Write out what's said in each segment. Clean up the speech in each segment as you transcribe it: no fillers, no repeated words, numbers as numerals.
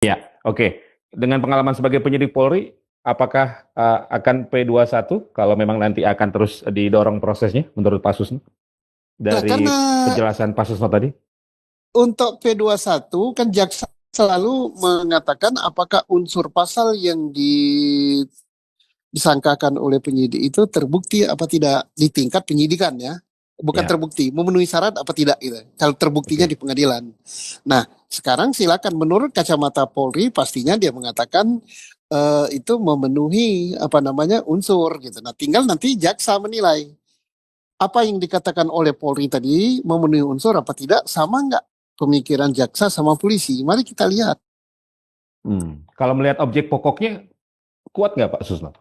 Ya, oke. Dengan pengalaman sebagai penyidik Polri, apakah akan P21 kalau memang nanti akan terus didorong prosesnya menurut Pak Susno Nah, karena dari penjelasan Pak Susno tadi? untuk P21 kan jaksa selalu mengatakan apakah unsur pasal yang disangkakan oleh penyidik itu terbukti apa tidak di tingkat penyidikan ya. Bukan Ya, terbukti, memenuhi syarat apa tidak gitu. Kalau terbuktinya oke. di pengadilan. Nah, sekarang silakan menurut kacamata Polri pastinya dia mengatakan itu memenuhi apa namanya unsur gitu. Nah, tinggal nanti jaksa menilai apa yang dikatakan oleh Polri tadi memenuhi unsur apa tidak, sama nggak pemikiran jaksa sama polisi. Mari kita lihat. Kalau melihat objek pokoknya, kuat nggak Pak Susno?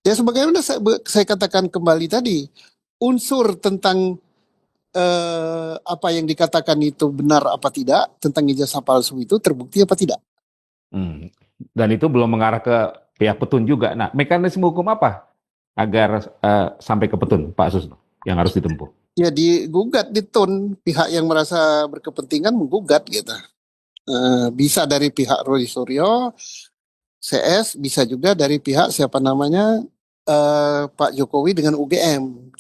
Ya sebagaimana saya katakan kembali tadi, unsur tentang apa yang dikatakan itu benar apa tidak, tentang ijazah palsu itu terbukti apa tidak. Hmm. Dan itu belum mengarah ke pihak petun juga. Nah, mekanisme hukum apa agar sampai ke petun, Pak Susno, yang harus ditempuh? Ya digugat, ditun, pihak yang merasa berkepentingan menggugat gitu. Bisa dari pihak Roy Suryo, CS, bisa juga dari pihak siapa namanya Pak Jokowi dengan UGM.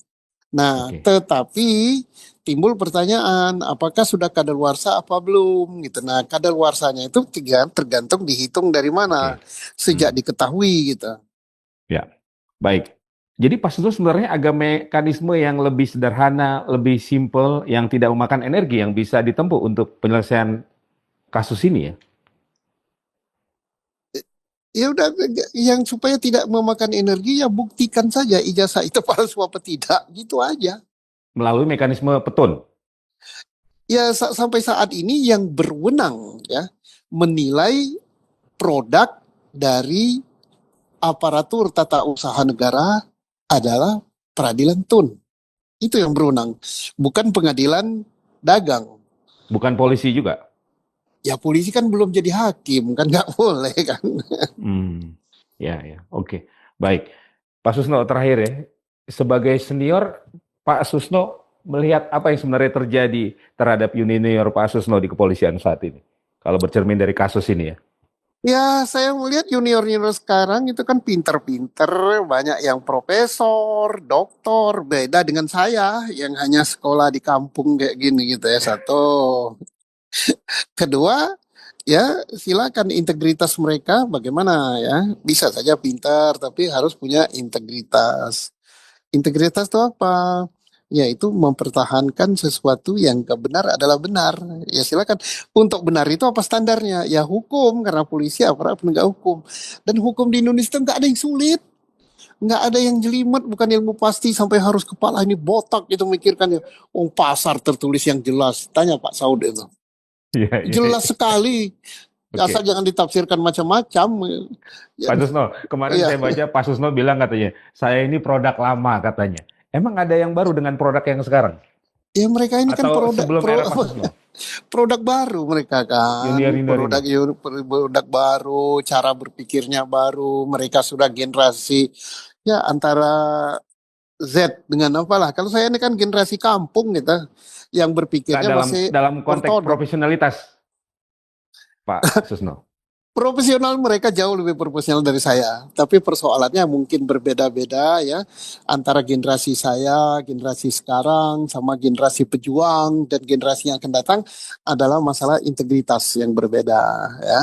Nah, Oke. tetapi timbul pertanyaan, apakah sudah kadaluarsa apa belum gitu. Nah, kadaluarsanya itu tergantung dihitung dari mana Oke. sejak Hmm. diketahui gitu. Ya, baik. Jadi Pak Susno sebenarnya agak mekanisme yang lebih sederhana, lebih simple, yang tidak memakan energi yang bisa ditempuh untuk penyelesaian kasus ini ya. Ya udah, yang supaya tidak memakan energi ya buktikan saja ijazah itu palsu apa tidak, gitu aja. Melalui mekanisme petun. Ya sampai saat ini yang berwenang ya menilai produk dari aparatur tata usaha negara adalah peradilan tun. Itu yang berwenang, bukan pengadilan dagang. Bukan polisi juga. Ya polisi kan belum jadi hakim kan nggak boleh kan. Hmm. Ya, ya. Oke. Baik. Pak Susno terakhir ya. Sebagai senior, Pak Susno melihat apa yang sebenarnya terjadi terhadap junior Pak Susno di kepolisian saat ini. Kalau bercermin dari kasus ini ya. Ya saya melihat junior-junior sekarang itu kan pinter-pinter, banyak yang profesor, doktor, beda dengan saya yang hanya sekolah di kampung kayak gini gitu ya. Satu. Kedua, ya silakan integritas mereka bagaimana ya. Bisa saja pintar tapi harus punya integritas. Integritas itu apa? Yaitu mempertahankan sesuatu yang benar adalah benar. Ya silakan. Untuk benar itu apa standarnya? Ya hukum, karena polisi aparat penegak hukum. Dan hukum di Indonesia nggak ada yang sulit. Nggak ada yang jelimet, bukan ilmu pasti sampai harus kepala ini botak gitu mikirkan ya. Oh pasar tertulis yang jelas. Tanya Pak Saud itu. Iya, iya, Jelas iya. sekali. Asal Oke. jangan ditafsirkan macam-macam. Ya, Pak Susno, kemarin ya, saya baca Pak Susno bilang katanya, saya ini produk lama katanya. Emang ada yang baru dengan produk yang sekarang? ya mereka ini kan Atau produk sebelum era Pak Susno? produk baru mereka kan, Junior-junior ini? produk baru, cara berpikirnya baru, mereka sudah generasi ya antara Z dengan apalah. Kalau saya ini kan generasi kampung gitu, yang Nggak berpikirnya dalam masih dalam konteks ortodok. profesionalitas, Pak Susno. Profesional mereka jauh lebih profesional dari saya, tapi persoalannya mungkin berbeda-beda ya antara generasi saya, generasi sekarang, sama generasi pejuang dan generasi yang akan datang adalah masalah integritas yang berbeda ya.